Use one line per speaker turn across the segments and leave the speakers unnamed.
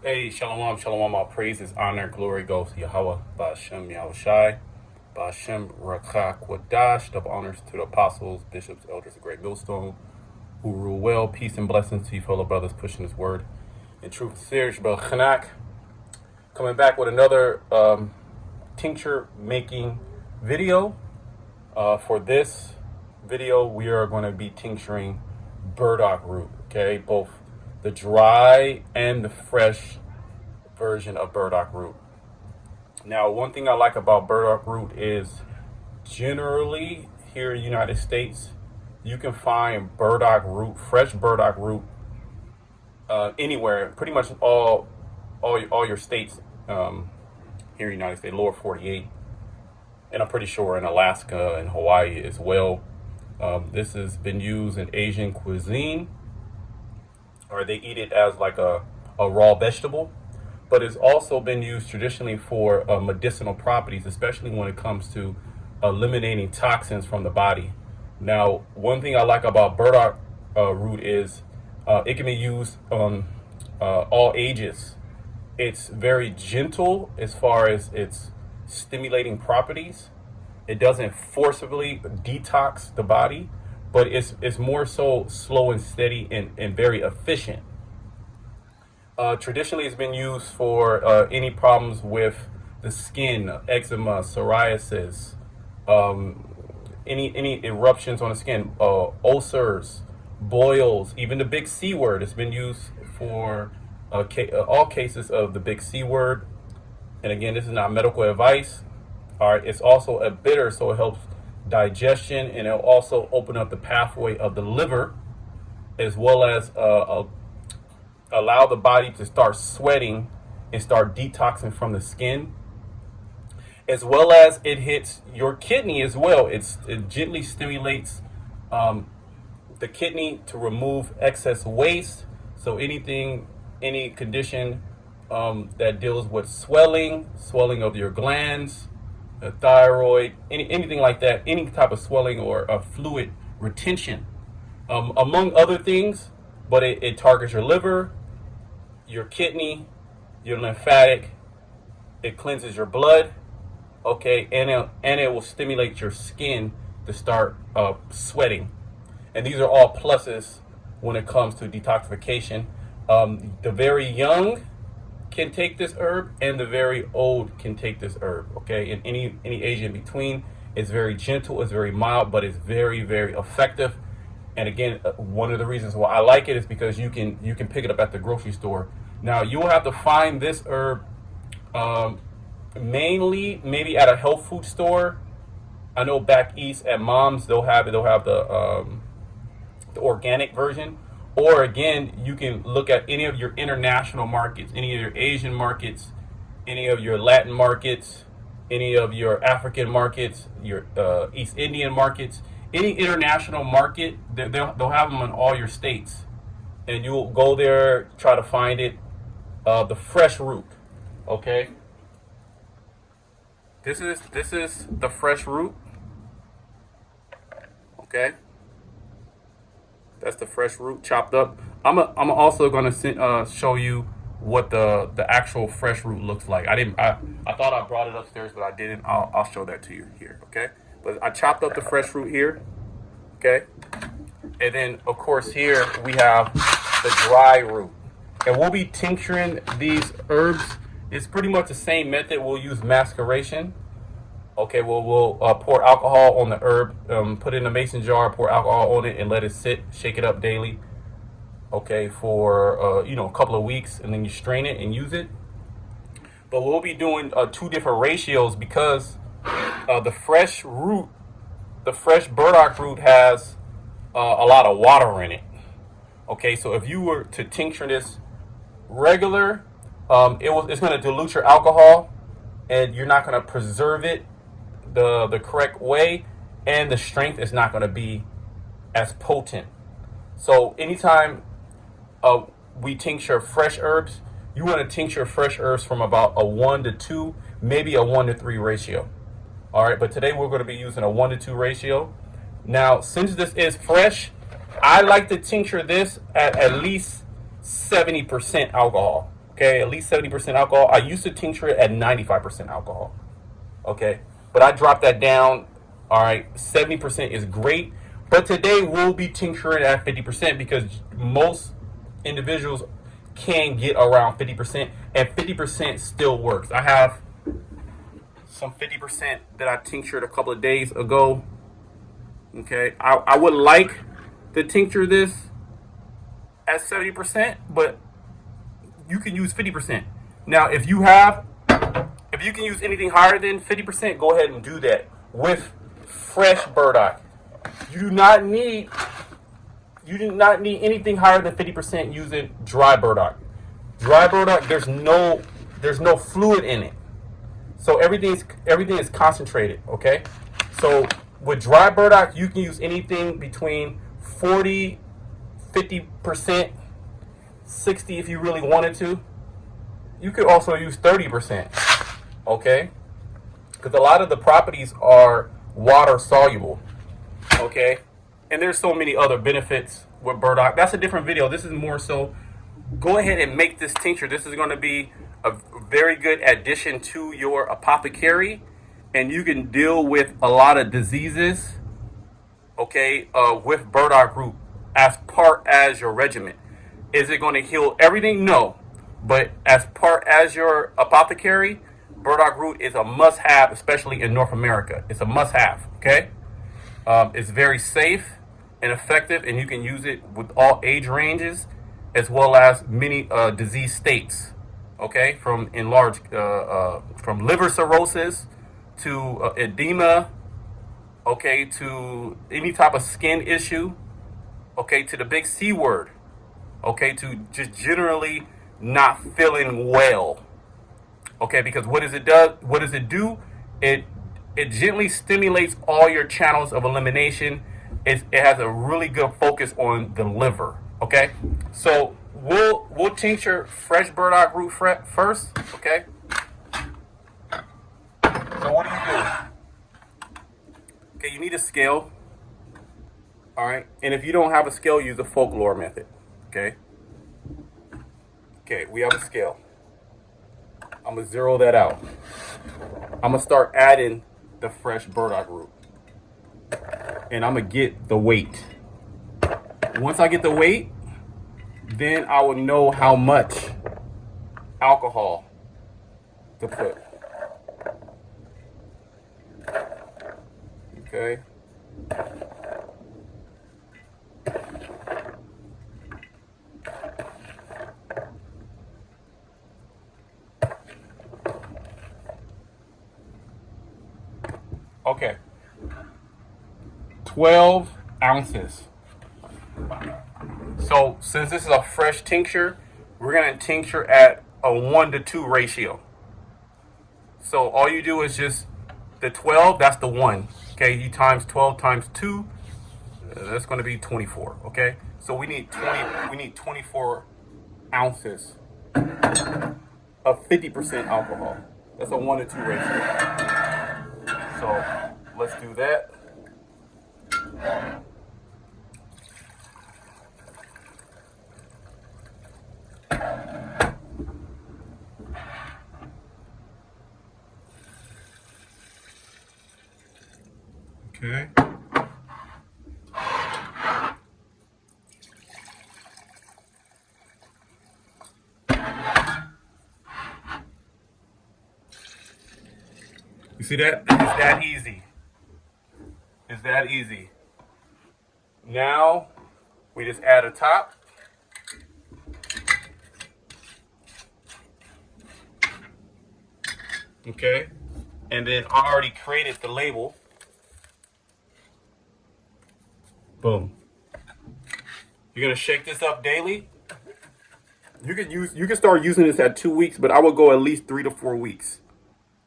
Hey, shalom, shalom, all praises, honor, glory goes to Yahweh, Ba'ashem Yahushai, Ba'ashem Rakha Kwadash, double honors to the apostles, bishops, elders, of great millstone, who rule well, peace and blessings to you fellow brothers pushing his word in truth. Serious, Bel Chanak, coming back with another tincture making video. For this video, we are going to be tincturing burdock root, okay? Both the dry and the fresh version of burdock root. Now, one thing I like about burdock root is generally here in the United States, you can find burdock root, fresh burdock root, anywhere, pretty much all your states here in the United States, lower 48. And I'm pretty sure in Alaska and Hawaii as well. This has been used in Asian cuisine, or they eat it as like a raw vegetable, but it's also been used traditionally for medicinal properties, especially when it comes to eliminating toxins from the body. Now, one thing I like about burdock root is it can be used on all ages. It's very gentle as far as its stimulating properties. It doesn't forcibly detox the body, but it's more so slow and steady and very efficient. Traditionally, it's been used for any problems with the skin, eczema, psoriasis, any eruptions on the skin, ulcers, boils, even the big C word. It's been used for all cases of the big C word. And again, this is not medical advice. All right, it's also a bitter, so it helps digestion, and it'll also open up the pathway of the liver, as well as allow the body to start sweating and start detoxing from the skin, as well as it hits your kidney as well. It gently stimulates the kidney to remove excess waste. So any condition that deals with swelling of your glands, the thyroid, anything like that, any type of swelling or fluid retention, among other things. But it targets your liver, your kidney, your lymphatic. It cleanses your blood, okay, and it will stimulate your skin to start sweating. And these are all pluses when it comes to detoxification. The very young can take this herb, and the very old can take this herb, okay? And any age in between. It's very gentle, it's very mild, but it's very, very effective. And again, one of the reasons why I like it is because you can pick it up at the grocery store. Now, you will have to find this herb mainly maybe at a health food store. I know back east at Mom's, they'll have the organic version. Or again, you can look at any of your international markets, any of your Asian markets, any of your Latin markets, any of your African markets, your East Indian markets, any international market. They'll have them in all your states, and you'll go there, try to find it. The fresh root, okay. This is the fresh root, okay. That's the fresh root chopped up. I'm also gonna show you what the actual fresh root looks like. I thought I brought it upstairs, but I didn't. I'll show that to you here, okay? But I chopped up the fresh root here, okay? And then of course here we have the dry root, and we'll be tincturing these herbs. It's pretty much the same method. We'll use maceration. Okay, we'll pour alcohol on the herb, put it in a mason jar, pour alcohol on it, and let it sit, shake it up daily, okay, for a couple of weeks, and then you strain it and use it. But we'll be doing two different ratios because the fresh burdock root has a lot of water in it. Okay, so if you were to tincture this regular, it's going to dilute your alcohol, and you're not going to preserve it the correct way, and the strength is not going to be as potent. So anytime we tincture fresh herbs, you want to tincture fresh herbs from about a 1-to-2, maybe a 1-to-3 ratio. All right, but today we're going to be using a 1-to-2 ratio. Now, since this is fresh, I like to tincture this at least 70% alcohol. Okay, at least 70% alcohol. I used to tincture it at 95% alcohol. Okay, but I dropped that down. All right, 70% is great, but today we'll be tincturing at 50% because most individuals can get around 50%, and 50% still works. I have some 50% that I tinctured a couple of days ago. Okay, I would like to tincture this at 70%, but you can use 50%. Now, if you can use anything higher than 50%, go ahead and do that with fresh burdock. You do not need anything higher than 50% using dry burdock. Dry burdock, there's no fluid in it. So everything is concentrated, okay? So with dry burdock, you can use anything between 40, 50%, 60 if you really wanted to. You could also use 30%, okay? Because a lot of the properties are water soluble, okay? And there's so many other benefits with burdock. That's a different video. This is more so, go ahead and make this tincture. This is going to be a very good addition to your apothecary, and you can deal with a lot of diseases, okay, with burdock root as part as your regimen. Is it going to heal everything? No. But as part as your apothecary, burdock root is a must-have, especially in North America. It's a must-have, okay? It's very safe and effective, and you can use it with all age ranges as well as many disease states, okay? From from liver cirrhosis to edema, okay, to any type of skin issue, okay, to the big C word, okay, to just generally not feeling well, okay, because what does it do? It gently stimulates all your channels of elimination. It has a really good focus on the liver, okay? So we'll tincture fresh burdock root first, okay? So what do? Okay, you need a scale, all right? And if you don't have a scale, use the folklore method, okay? Okay, we have a scale. I'm gonna zero that out. I'm gonna start adding the fresh burdock root, and I'm gonna get the weight. Once I get the weight, then I will know how much alcohol to put. Okay. Okay. 12 ounces. So since this is a fresh tincture, we're going to tincture at a 1-to-2 ratio. So all you do is just the 12, that's the 1. Okay, you times 12 times 2, that's going to be 24. Okay, so we need 24 ounces of 50% alcohol. That's a 1-to-2 ratio. So let's do that. Okay. You see that? It's that easy. It's that easy. Now we just add a top. Okay. And then I already created the label. Boom. You're gonna shake this up daily. You can start using this at 2 weeks, but I would go at least 3 to 4 weeks.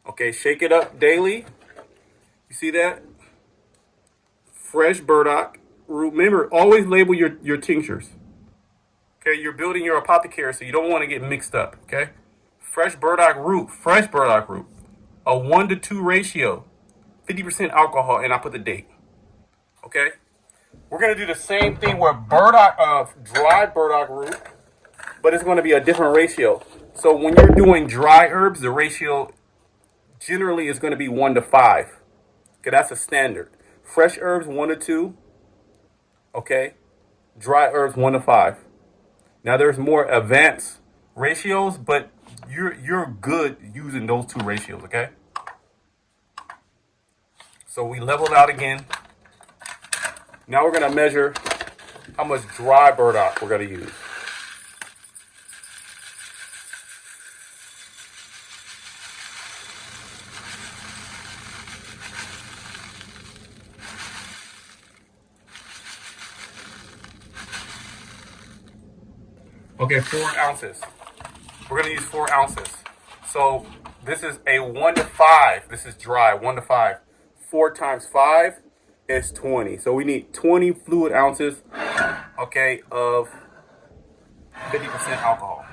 Okay, shake it up daily. You see that? Fresh burdock root. Remember, always label your tinctures. Okay, you're building your apothecary, so you don't want to get mixed up. Okay, fresh burdock root. A 1-to-2 ratio, 50% alcohol, and I put the date. Okay. We're going to do the same thing with burdock, dry burdock root, but it's going to be a different ratio. So when you're doing dry herbs, the ratio generally is going to be 1 to 5. Okay, that's a standard. Fresh herbs 1 to 2. Okay, dry herbs 1 to 5. Now there's more advanced ratios, but you're good using those two ratios. Okay. So we leveled out again. Now we're gonna measure how much dry burdock we're gonna use. Okay, 4 ounces. We're gonna use 4 ounces. So this is a 1 to 5. This is dry, 1 to 5. 4 times 5 is 20. So we need 20 fluid ounces, okay, of 50% alcohol.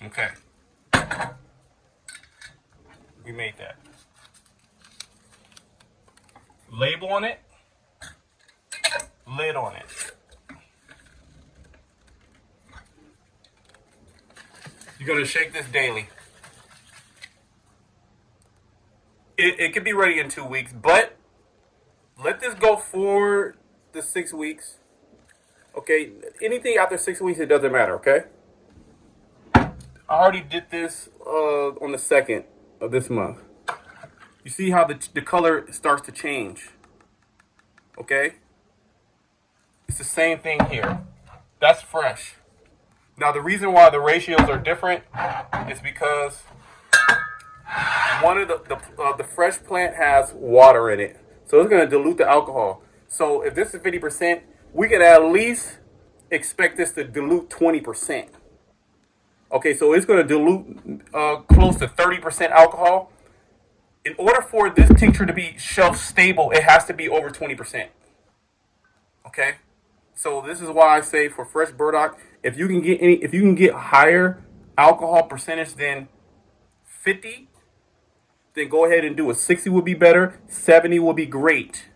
Okay. We made that. Label on it. Lid on it. You're going to shake this daily. It could be ready in 2 weeks, but let this go for the 6 weeks. Okay, anything after 6 weeks, it doesn't matter, okay? I already did this on the 2nd of this month. You see how the color starts to change, okay? It's the same thing here. That's fresh. Now, the reason why the ratios are different is because one of the fresh plant has water in it. So it's going to dilute the alcohol. So if this is 50%, we can at least expect this to dilute 20%. Okay, so it's going to dilute close to 30% alcohol. In order for this tincture to be shelf stable, it has to be over 20%. Okay? So this is why I say for fresh burdock, if you can get higher alcohol percentage than 50, then go ahead and do it. 60 would be better. 70 would be great.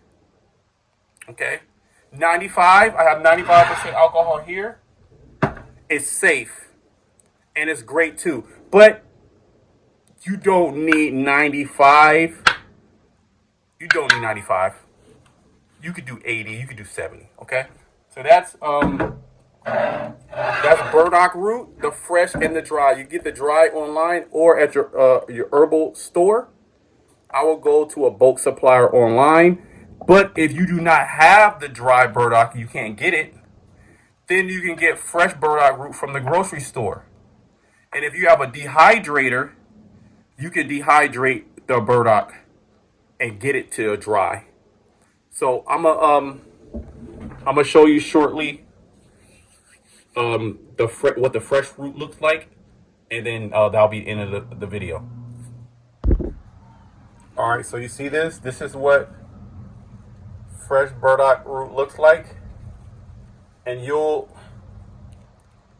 Okay? 95, I have 95% alcohol here. It's safe. And it's great too. But you don't need 95. You don't need 95. You could do 80. You could do 70. Okay? So that's burdock root, the fresh and the dry. You get the dry online or at your herbal store. I will go to a bulk supplier online. But if you do not have the dry burdock, you can't get it, then you can get fresh burdock root from the grocery store. And if you have a dehydrator, you can dehydrate the burdock and get it to dry. So I'm gonna show you shortly what the fresh root looks like, and then that'll be the end of the video. All right, so you see this? This is what fresh burdock root looks like, and you'll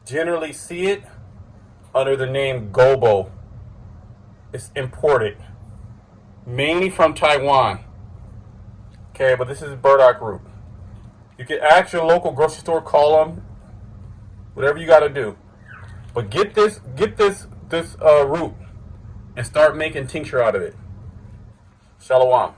generally see it under the name gobo. It's imported, mainly from Taiwan. Okay, but this is burdock root. You can ask your local grocery store, call them, whatever you got to do. But get this root and start making tincture out of it. Shalom.